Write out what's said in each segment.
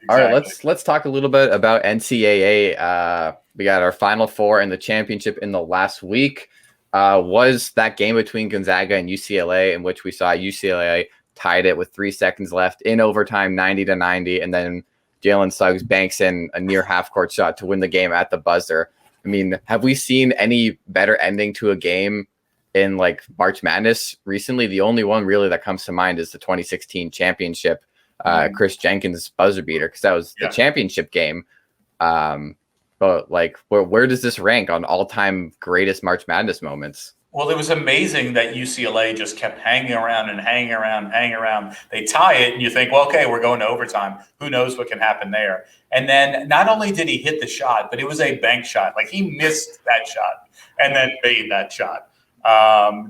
All right, Exactly. let's talk a little bit about NCAA. We got our Final Four and the championship in the last week. Was that game between Gonzaga and UCLA, in which we saw UCLA tied it with 3 seconds left in overtime, 90-90, and then Jalen Suggs banks in a near half-court shot to win the game at the buzzer. I mean, have we seen any better ending to a game in like March Madness recently? The only one really that comes to mind is the 2016 championship. Chris Jenkins buzzer beater, because that was the championship game. But like, where does this rank on all-time greatest March Madness moments? Well, it was amazing that UCLA just kept hanging around and hanging around. They tie it, and you think, well, okay, we're going to overtime. Who knows what can happen there? And then not only did he hit the shot, but it was a bank shot. Like, he missed that shot and then made that shot.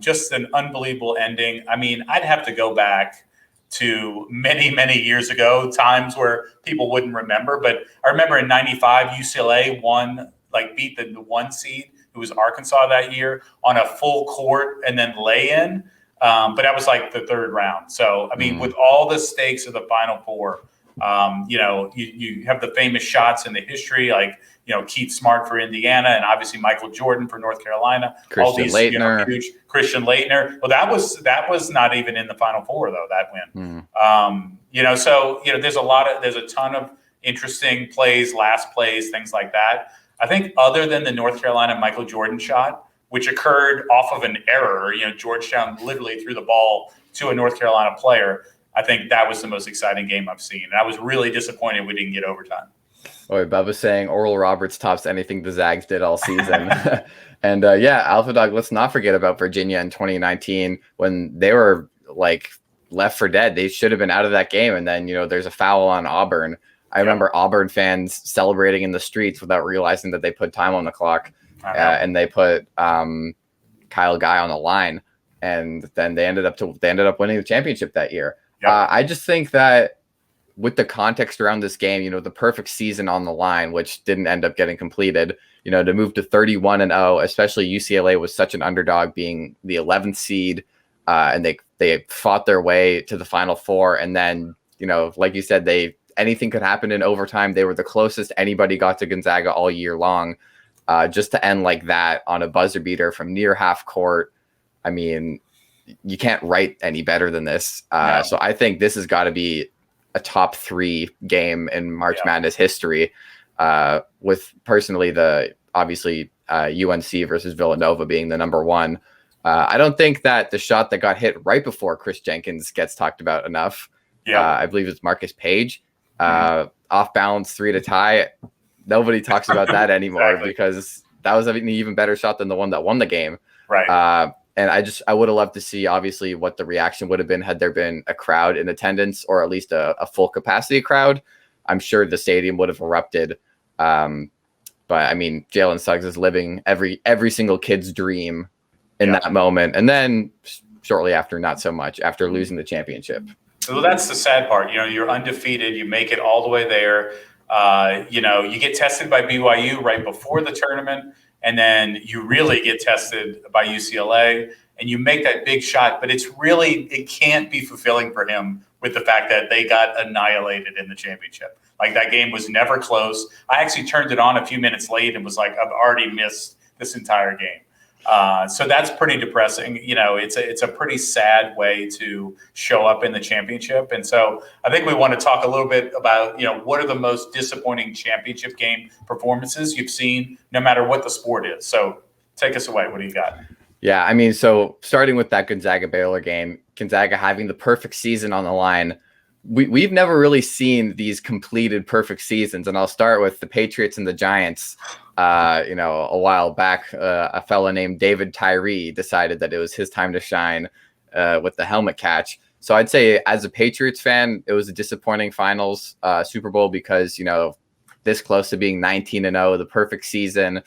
Just an unbelievable ending. I mean, I'd have to go back to many, many years ago, times where people wouldn't remember. But I remember in 95, UCLA beat the 1 seed, who was Arkansas that year, on a full court and then lay-in. But that was like the third round. So, I mean, with all the stakes of the Final Four, you have the famous shots in the history, like, Keith Smart for Indiana, and obviously Michael Jordan for North Carolina. Christian Laettner. Huge Christian Laettner. Well, that was not even in the Final Four though, that win. There's a ton of interesting plays, last plays, things like that. I think other than the North Carolina Michael Jordan shot, which occurred off of an error, Georgetown literally threw the ball to a North Carolina player. I think that was the most exciting game I've seen. And I was really disappointed we didn't get overtime. Oh, Bubba's saying Oral Roberts tops anything the Zags did all season. And Alpha Dog, let's not forget about Virginia in 2019 when they were like left for dead. They should have been out of that game. And then, there's a foul on Auburn. I remember Auburn fans celebrating in the streets without realizing that they put time on the clock, and they put Kyle Guy on the line. And then they ended up winning the championship that year. Yep. I just think that with the context around this game, the perfect season on the line, which didn't end up getting completed, to move to 31-0, especially UCLA was such an underdog, being the 11th seed, and they fought their way to the Final Four. And then, like you said, anything could happen in overtime. They were the closest anybody got to Gonzaga all year long. Just to end like that on a buzzer beater from near half court, I mean, you can't write any better than this. So I think this has got to be a top 3 game in March Madness history, with personally obviously UNC versus Villanova being the number 1. I don't think that the shot that got hit right before Chris Jenkins gets talked about enough. I believe it's Marcus Page. Off balance 3 to tie. Nobody talks about that anymore because that was an even better shot than the one that won the game. Right. And I would have loved to see, obviously, what the reaction would have been had there been a crowd in attendance, or at least a full capacity crowd. I'm sure the stadium would have erupted. But I mean, Jalen Suggs is living every single kid's dream in that moment. And then shortly after, not so much, after losing the championship. Well, that's the sad part. You're undefeated. You make it all the way there. You get tested by BYU right before the tournament, and then you really get tested by UCLA, and you make that big shot. But it can't be fulfilling for him with the fact that they got annihilated in the championship. Like, that game was never close. I actually turned it on a few minutes late and was like, I've already missed this entire game. So that's pretty depressing. It's a pretty sad way to show up in the championship. And so I think we want to talk a little bit about, what are the most disappointing championship game performances you've seen, no matter what the sport is. So take us away. What do you got? Yeah, I mean, so starting with that Gonzaga-Baylor game, Gonzaga having the perfect season on the line. We've never really seen these completed perfect seasons. And I'll start with the Patriots and the Giants. A while back, a fella named David Tyree decided that it was his time to shine with the helmet catch. So I'd say, as a Patriots fan, it was a disappointing finals Super Bowl because, this close to being 19-0, the perfect season.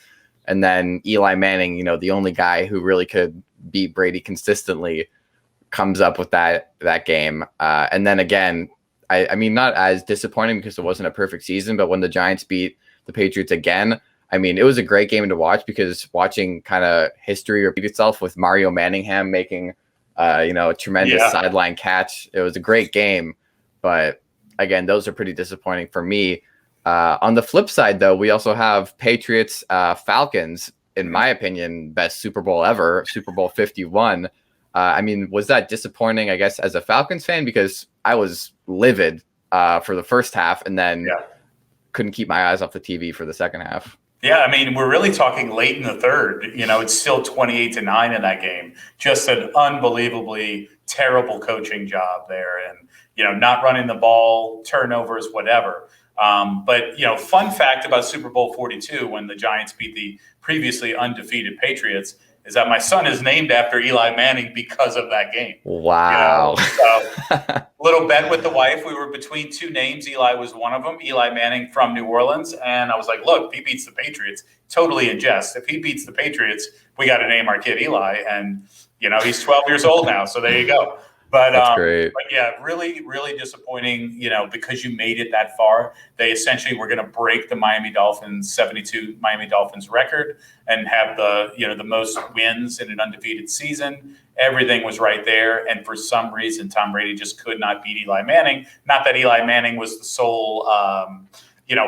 And then Eli Manning, the only guy who really could beat Brady consistently, comes up with that game. And then again, I mean, not as disappointing because it wasn't a perfect season, but when the Giants beat the Patriots again, I mean, it was a great game to watch because watching kind of history repeat itself with Mario Manningham making, a tremendous sideline catch. It was a great game, but again, those are pretty disappointing for me. On the flip side, though, we also have Patriots, Falcons, in my opinion, best Super Bowl ever, Super Bowl 51. I mean, was that disappointing, I guess, as a Falcons fan? Because I was livid for the first half and then couldn't keep my eyes off the TV for the second half. Yeah, I mean, we're really talking late in the third. It's still 28-9 in that game. Just an unbelievably terrible coaching job there, and not running the ball, turnovers, whatever. But fun fact about Super Bowl 42, when the Giants beat the previously undefeated Patriots, is that my son is named after Eli Manning because of that game. Wow. So little bet with the wife. We were between two names. Eli was one of them, Eli Manning from New Orleans. And I was like, look, if he beats the Patriots, totally in jest. If he beats the Patriots, we got to name our kid Eli. And, he's 12 years old now. So there you go. That's great. But yeah, really, really disappointing, because you made it that far. They essentially were going to break the Miami Dolphins 72 Miami Dolphins record and have the most wins in an undefeated season. Everything was right there. And for some reason, Tom Brady just could not beat Eli Manning. Not that Eli Manning was the sole,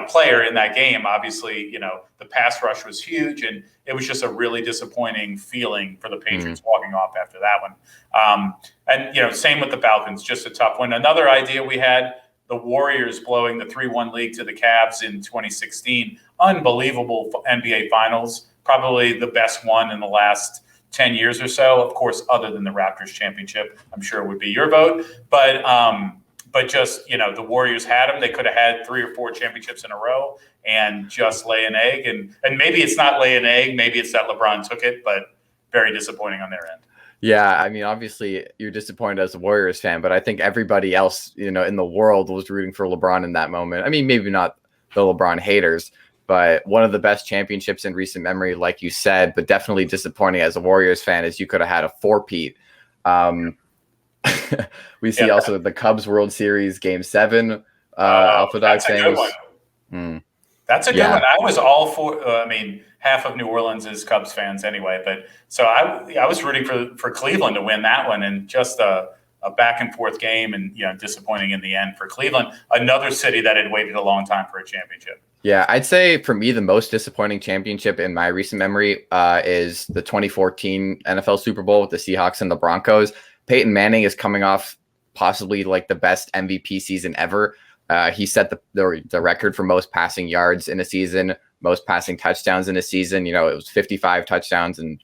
player in that game. Obviously, the pass rush was huge, and it was just a really disappointing feeling for the Patriots walking off after that one. And same with the Falcons, just a tough one. Another idea we had, the Warriors blowing the 3-1 lead to the Cavs in 2016. Unbelievable NBA Finals, probably the best one in the last 10 years or so. Of course, other than the Raptors championship, I'm sure would be your vote. But just, the Warriors had them. They could have had 3 or 4 championships in a row and just lay an egg. And maybe it's not lay an egg. Maybe it's that LeBron took it, but very disappointing on their end. Yeah, I mean, obviously you're disappointed as a Warriors fan, but I think everybody else, in the world was rooting for LeBron in that moment. I mean, maybe not the LeBron haters, but one of the best championships in recent memory, like you said, but definitely disappointing as a Warriors fan is you could have had a 4-peat. We see also the Cubs World Series Game 7. Alpha Dog saying that's a good one. I was all for. Half of New Orleans is Cubs fans anyway, but so I was rooting for Cleveland to win that one, and just a back and forth game, and disappointing in the end for Cleveland, another city that had waited a long time for a championship. Yeah, I'd say for me the most disappointing championship in my recent memory is the 2014 NFL Super Bowl with the Seahawks and the Broncos. Peyton Manning is coming off possibly like the best MVP season ever. He set the record for most passing yards in a season, most passing touchdowns in a season. It was 55 touchdowns and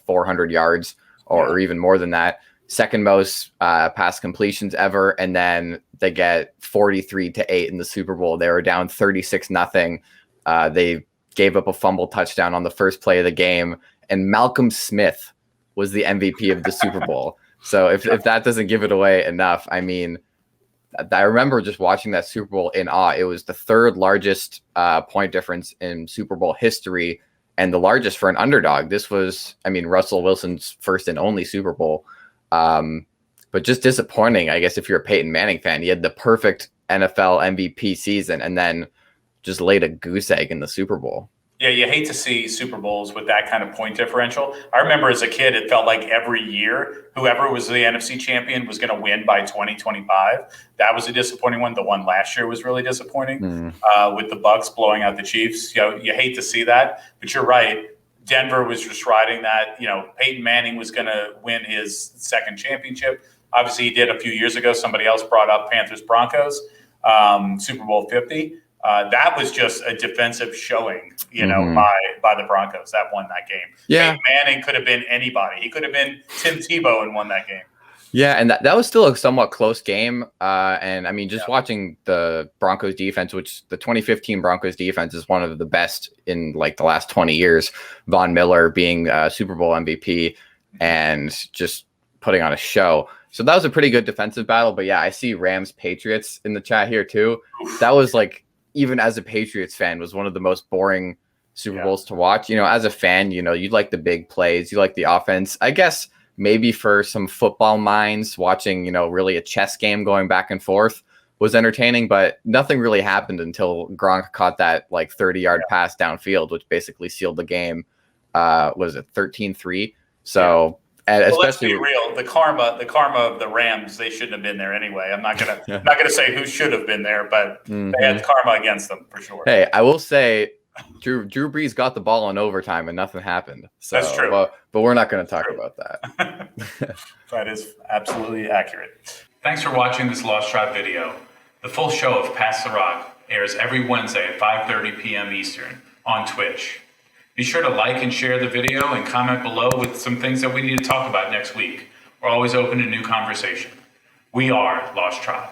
400 yards or even more than that. Second most pass completions ever. And then they get 43-8 in the Super Bowl. They were down 36-0. They gave up a fumble touchdown on the first play of the game. And Malcolm Smith was the MVP of the Super Bowl. So if that doesn't give it away enough, I mean, I remember just watching that Super Bowl in awe. It was the third largest point difference in Super Bowl history and the largest for an underdog. This was, Russell Wilson's first and only Super Bowl. But just disappointing, I guess, if you're a Peyton Manning fan. He had the perfect NFL MVP season and then just laid a goose egg in the Super Bowl. Yeah, you hate to see Super Bowls with that kind of point differential. I remember as a kid, it felt like every year, whoever was the NFC champion was going to win by 2025. That was a disappointing one. The one last year was really disappointing with the Bucs blowing out the Chiefs. You hate to see that, but you're right. Denver was just riding that. Peyton Manning was going to win his second championship. Obviously, he did a few years ago. Somebody else brought up Panthers-Broncos, Super Bowl 50. That was just a defensive showing, by the Broncos that won that game. Yeah, Peyton Manning could have been anybody. He could have been Tim Tebow and won that game. Yeah, and that was still a somewhat close game. And watching the Broncos defense, which the 2015 Broncos defense is one of the best in the last 20 years. Von Miller being Super Bowl MVP and just putting on a show. So that was a pretty good defensive battle. But yeah, I see Rams Patriots in the chat here too. That was even as a Patriots fan, was one of the most boring Super Bowls to watch. As a fan, you like the big plays, you like the offense. I guess maybe for some football minds, watching, really a chess game going back and forth was entertaining, but nothing really happened until Gronk caught that 30-yard pass downfield, which basically sealed the game. Was it 13-3? So And Well, let's especially be real. The karma of the Rams, they shouldn't have been there anyway. I'm not gonna say who should have been there, but they had karma against them for sure. Hey, I will say, Drew Brees got the ball in overtime and nothing happened. So, That's true. But we're not going to talk about that. That is absolutely accurate. Thanks for watching this Lost Tribe video. The full show of Pass the Rock airs every Wednesday at 5:30 p.m. Eastern on Twitch. Be sure to like and share the video and comment below with some things that we need to talk about next week. We're always open to new conversation. We are Lost Tribe.